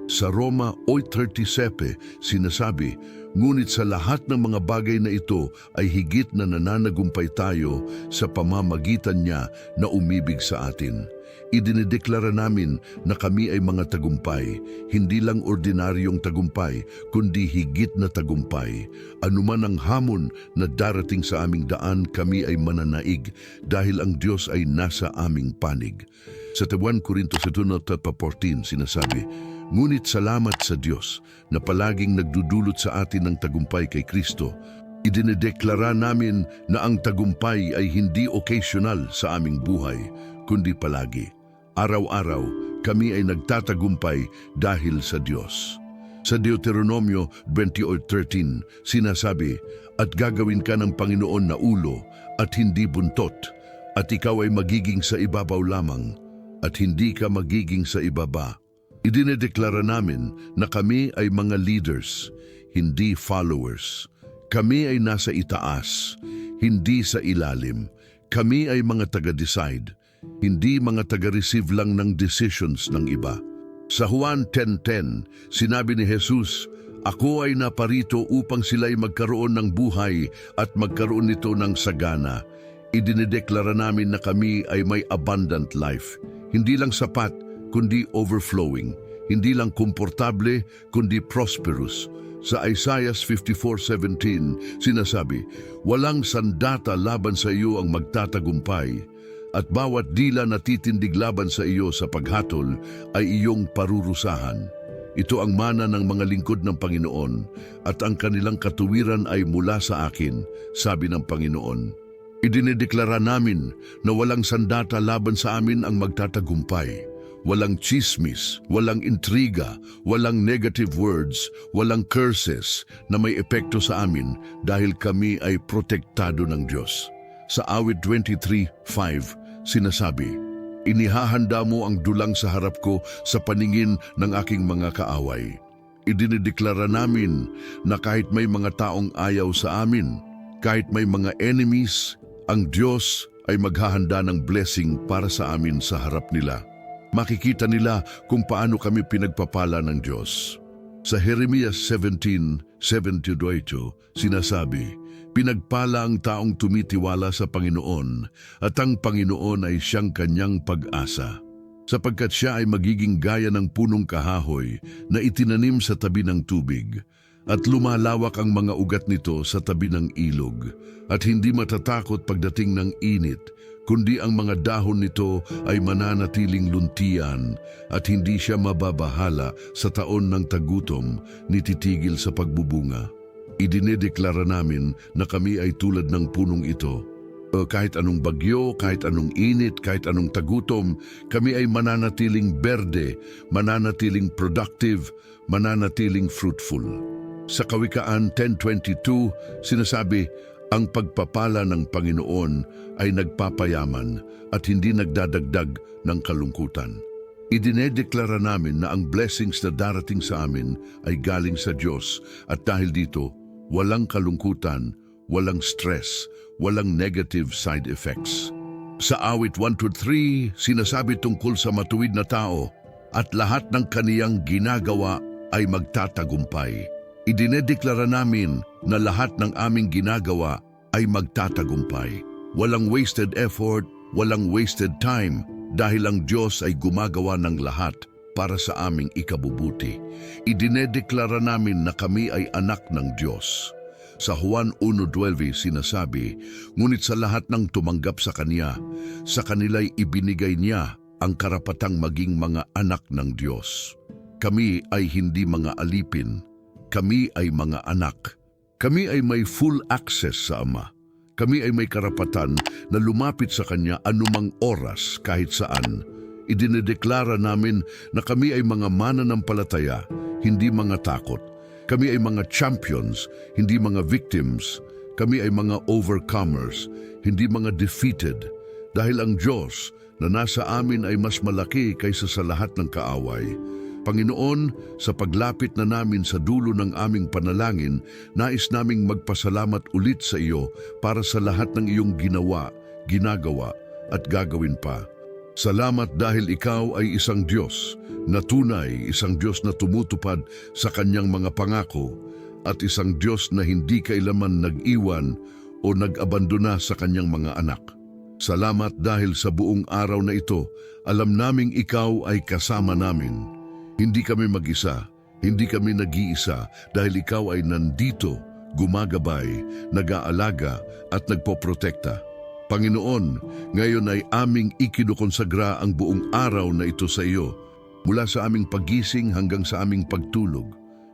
[SPEAKER 1] Sa Roma 8:37, sinasabi, ngunit sa lahat ng mga bagay na ito ay higit na nananagumpay tayo sa pamamagitan niya na umibig sa atin. Idinedeklara namin na kami ay mga tagumpay, hindi lang ordinaryong tagumpay, kundi higit na tagumpay. Anuman ang hamon na darating sa aming daan, kami ay mananaig dahil ang Diyos ay nasa aming panig. Sa 1 Korintos 1:14 sinasabi, ngunit salamat sa Diyos na palaging nagdudulot sa atin ng tagumpay kay Kristo. Idinedeklara namin na ang tagumpay ay hindi occasional sa aming buhay, kundi palagi. Araw-araw, kami ay nagtatagumpay dahil sa Diyos. Sa Deuteronomio 28:13, sinasabi, at gagawin ka ng Panginoon na ulo at hindi buntot, at ikaw ay magiging sa ibabaw lamang at hindi ka magiging sa ibaba. Idinedeklara namin na kami ay mga leaders, hindi followers. Kami ay nasa itaas, hindi sa ilalim. Kami ay mga taga-decide, hindi mga taga-receive lang ng decisions ng iba. Sa Juan 10:10, sinabi ni Jesus, "Ako ay naparito upang sila'y magkaroon ng buhay at magkaroon nito ng sagana." Idinedeklara namin na kami ay may abundant life. Hindi lang sapat, kundi overflowing. Hindi lang komportable, kundi prosperous. Sa Isaiah 54:17, sinasabi, "Walang sandata laban sa iyo ang magtatagumpay, at bawat dila na titindig laban sa iyo sa paghatol ay iyong parurusahan." Ito ang mana ng mga lingkod ng Panginoon, at ang kanilang katuwiran ay mula sa akin, sabi ng Panginoon. Idinedeklara namin na walang sandata laban sa amin ang magtatagumpay. Walang chismis, walang intriga, walang negative words, walang curses na may epekto sa amin dahil kami ay protektado ng Diyos. Sa awit 23:5, sinasabi, "Inihahanda mo ang dulang sa harap ko sa paningin ng aking mga kaaway." Idinideklara namin na kahit may mga taong ayaw sa amin, kahit may mga enemies, ang Diyos ay maghahanda ng blessing para sa amin sa harap nila. Makikita nila kung paano kami pinagpapala ng Diyos. Sa Jeremias 17:7-8, sinasabi, "Pinagpala ang taong tumitiwala sa Panginoon, at ang Panginoon ay siyang kanyang pag-asa. Sapagkat siya ay magiging gaya ng punong kahoy na itinanim sa tabi ng tubig, at lumalawak ang mga ugat nito sa tabi ng ilog, at hindi matatakot pagdating ng init, kundi ang mga dahon nito ay mananatiling luntian, at hindi siya mababahala sa taon ng tagutom, nititigil sa pagbubunga." Idinedeklara namin na kami ay tulad ng punong ito. Kahit anong bagyo, kahit anong init, kahit anong tagutom, kami ay mananatiling berde, mananatiling productive, mananatiling fruitful. Sa Kawikaan 10:22, sinasabi, "Ang pagpapala ng Panginoon ay nagpapayaman at hindi nagdadagdag ng kalungkutan." Idinedeklara namin na ang blessings na darating sa amin ay galing sa Diyos, at dahil dito, walang kalungkutan, walang stress, walang negative side effects. Sa awit 1-3, sinasabi tungkol sa matuwid na tao, "At lahat ng kaniyang ginagawa ay magtatagumpay." Idinedeklara namin na lahat ng aming ginagawa ay magtatagumpay. Walang wasted effort, walang wasted time, dahil ang Diyos ay gumagawa ng lahat para sa aming ikabubuti. Idinedeklara namin na kami ay anak ng Diyos. Sa Juan 1:12 sinasabi, "Ngunit sa lahat ng tumanggap sa Kanya, sa kanila'y ibinigay Niya ang karapatang maging mga anak ng Diyos." Kami ay hindi mga alipin. Kami ay mga anak. Kami ay may full access sa Ama. Kami ay may karapatan na lumapit sa Kanya anumang oras kahit saan. Idinedeklara namin na kami ay mga mananampalataya, hindi mga takot. Kami ay mga champions, hindi mga victims. Kami ay mga overcomers, hindi mga defeated. Dahil ang Diyos na nasa amin ay mas malaki kaysa sa lahat ng kaaway. Panginoon, sa paglapit na namin sa dulo ng aming panalangin, nais naming magpasalamat ulit sa iyo para sa lahat ng iyong ginawa, ginagawa at gagawin pa. Salamat dahil ikaw ay isang Diyos na tunay, isang Diyos na tumutupad sa kanyang mga pangako, at isang Diyos na hindi kailaman nag-iwan o nag-abandona sa kanyang mga anak. Salamat dahil sa buong araw na ito, alam naming ikaw ay kasama namin. Hindi kami mag-isa, hindi kami nag-iisa, dahil ikaw ay nandito, gumagabay, nag-aalaga at nagpoprotekta. Panginoon, ngayon ay aming ikinukonsagra ang buong araw na ito sa iyo, mula sa aming pagising hanggang sa aming pagtulog,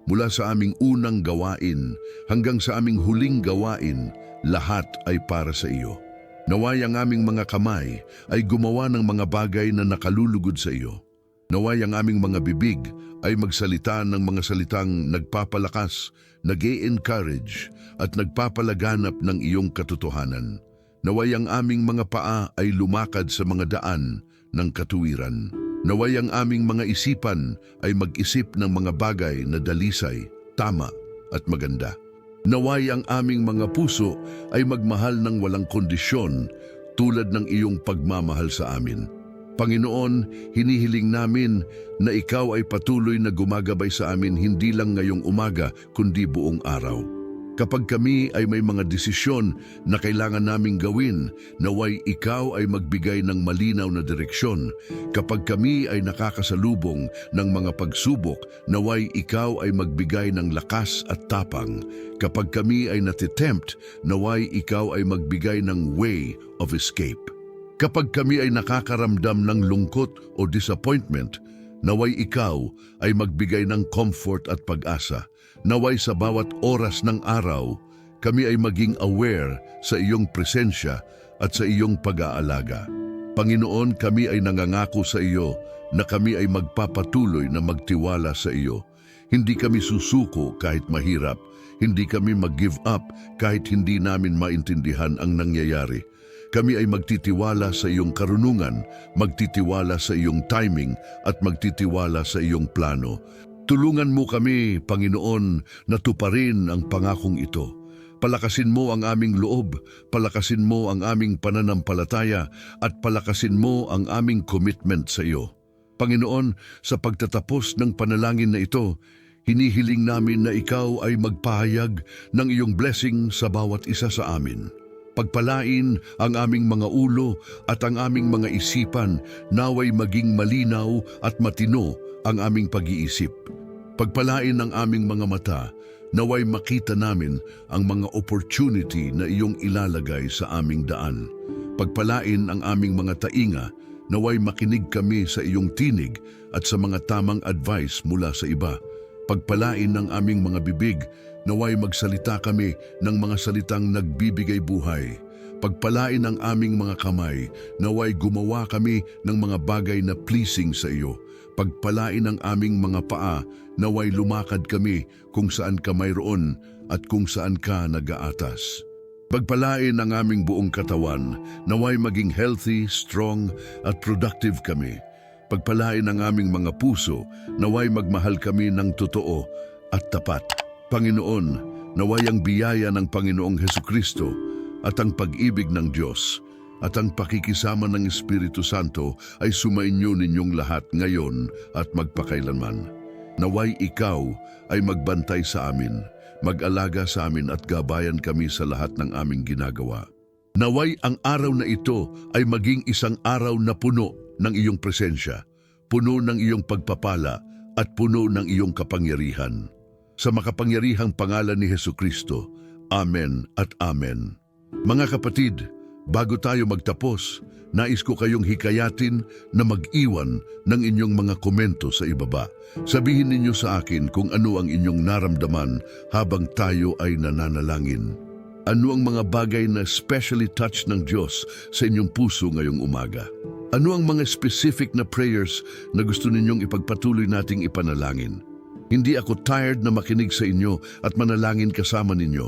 [SPEAKER 1] mula sa aming unang gawain hanggang sa aming huling gawain, lahat ay para sa iyo. Naway ang aming mga kamay ay gumawa ng mga bagay na nakalulugod sa iyo. Naway ang aming mga bibig ay magsalita ng mga salitang nagpapalakas, nag-e-encourage at nagpapalaganap ng iyong katotohanan. Naway ang aming mga paa ay lumakad sa mga daan ng katuwiran. Naway ang aming mga isipan ay mag-isip ng mga bagay na dalisay, tama at maganda. Naway ang aming mga puso ay magmahal ng walang kondisyon tulad ng iyong pagmamahal sa amin. Panginoon, hinihiling namin na ikaw ay patuloy na gumagabay sa amin hindi lang ngayong umaga kundi buong araw. Kapag kami ay may mga desisyon na kailangan naming gawin, naway ikaw ay magbigay ng malinaw na direksyon. Kapag kami ay nakakasalubong ng mga pagsubok, naway ikaw ay magbigay ng lakas at tapang. Kapag kami ay natitempt, naway ikaw ay magbigay ng way of escape. Kapag kami ay nakakaramdam ng lungkot o disappointment, naway ikaw ay magbigay ng comfort at pag-asa. Naway sa bawat oras ng araw, kami ay maging aware sa iyong presensya at sa iyong pag-aalaga. Panginoon, kami ay nangangako sa iyo na kami ay magpapatuloy na magtiwala sa iyo. Hindi kami susuko kahit mahirap, hindi kami mag-give up kahit hindi namin maintindihan ang nangyayari. Kami ay magtitiwala sa iyong karunungan, magtitiwala sa iyong timing at magtitiwala sa iyong plano. Tulungan mo kami, Panginoon, na tuparin ang pangakong ito. Palakasin mo ang aming loob, palakasin mo ang aming pananampalataya, at palakasin mo ang aming commitment sa iyo. Panginoon, sa pagtatapos ng panalangin na ito, hinihiling namin na ikaw ay magpahayag ng iyong blessing sa bawat isa sa amin. Pagpalain ang aming mga ulo at ang aming mga isipan, naway maging malinaw at matino ang aming pag-iisip. Pagpalain ang aming mga mata, naway makita namin ang mga opportunity na iyong ilalagay sa aming daan. Pagpalain ang aming mga tainga, naway makinig kami sa iyong tinig at sa mga tamang advice mula sa iba. Pagpalain ng aming mga bibig, naway magsalita kami ng mga salitang nagbibigay buhay. Pagpalain ang aming mga kamay, naway gumawa kami ng mga bagay na pleasing sa iyo. Pagpalain ang aming mga paa, naway lumakad kami kung saan ka mayroon at kung saan ka nag-aatas. Pagpalain ang aming buong katawan, naway maging healthy, strong at productive kami. Pagpalain ang aming mga puso, naway magmahal kami ng totoo at tapat. Panginoon, naway ang biyaya ng Panginoong Hesukristo at ang pag-ibig ng Diyos at ang pakikisama ng Espiritu Santo ay sumainyo ninyong lahat ngayon at magpakailanman. Naway ikaw ay magbantay sa amin, mag-alaga sa amin at gabayan kami sa lahat ng aming ginagawa. Naway ang araw na ito ay maging isang araw na puno ng iyong presensya, puno ng iyong pagpapala at puno ng iyong kapangyarihan. Sa makapangyarihang pangalan ni Hesukristo, Amen at Amen. Mga kapatid, bago tayo magtapos, nais ko kayong hikayatin na mag-iwan ng inyong mga komento sa ibaba. Sabihin ninyo sa akin kung ano ang inyong naramdaman habang tayo ay nananalangin. Ano ang mga bagay na specially touched ng Diyos sa inyong puso ngayong umaga? Ano ang mga specific na prayers na gusto ninyong ipagpatuloy nating ipanalangin? Hindi ako tired na makinig sa inyo at manalangin kasama ninyo.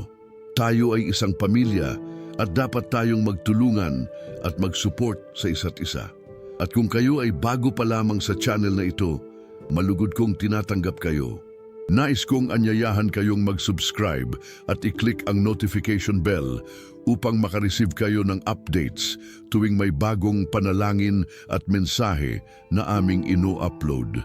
[SPEAKER 1] Tayo ay isang pamilya at dapat tayong magtulungan at mag-support sa isa't isa. At kung kayo ay bago pa lamang sa channel na ito, malugod kong tinatanggap kayo. Nais kong anyayahan kayong mag-subscribe at i-click ang notification bell upang makareceive kayo ng updates tuwing may bagong panalangin at mensahe na aming ino-upload.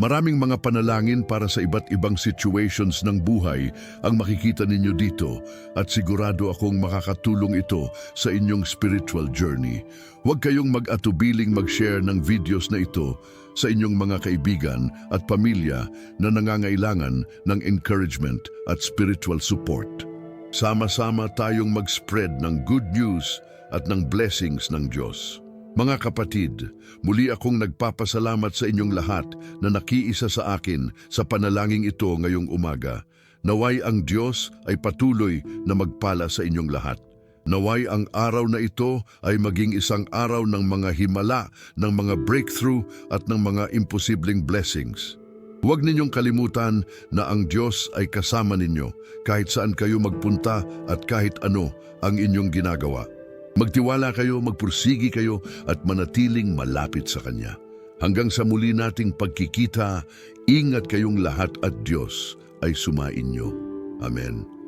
[SPEAKER 1] Maraming mga panalangin para sa iba't ibang situations ng buhay ang makikita ninyo dito at sigurado akong makakatulong ito sa inyong spiritual journey. Huwag kayong mag-atubiling mag-share ng videos na ito sa inyong mga kaibigan at pamilya na nangangailangan ng encouragement at spiritual support. Sama-sama tayong mag-spread ng good news at ng blessings ng Diyos. Mga kapatid, muli akong nagpapasalamat sa inyong lahat na nakiisa sa akin sa panalangin ito ngayong umaga. Naway ang Diyos ay patuloy na magpala sa inyong lahat. Naway ang araw na ito ay maging isang araw ng mga himala, ng mga breakthrough at ng mga imposibleng blessings. Huwag ninyong kalimutan na ang Diyos ay kasama ninyo kahit saan kayo magpunta at kahit ano ang inyong ginagawa. Magtiwala kayo, magpursigi kayo at manatiling malapit sa Kanya. Hanggang sa muli nating pagkikita, ingat kayong lahat at Diyos ay sumainyo. Amen.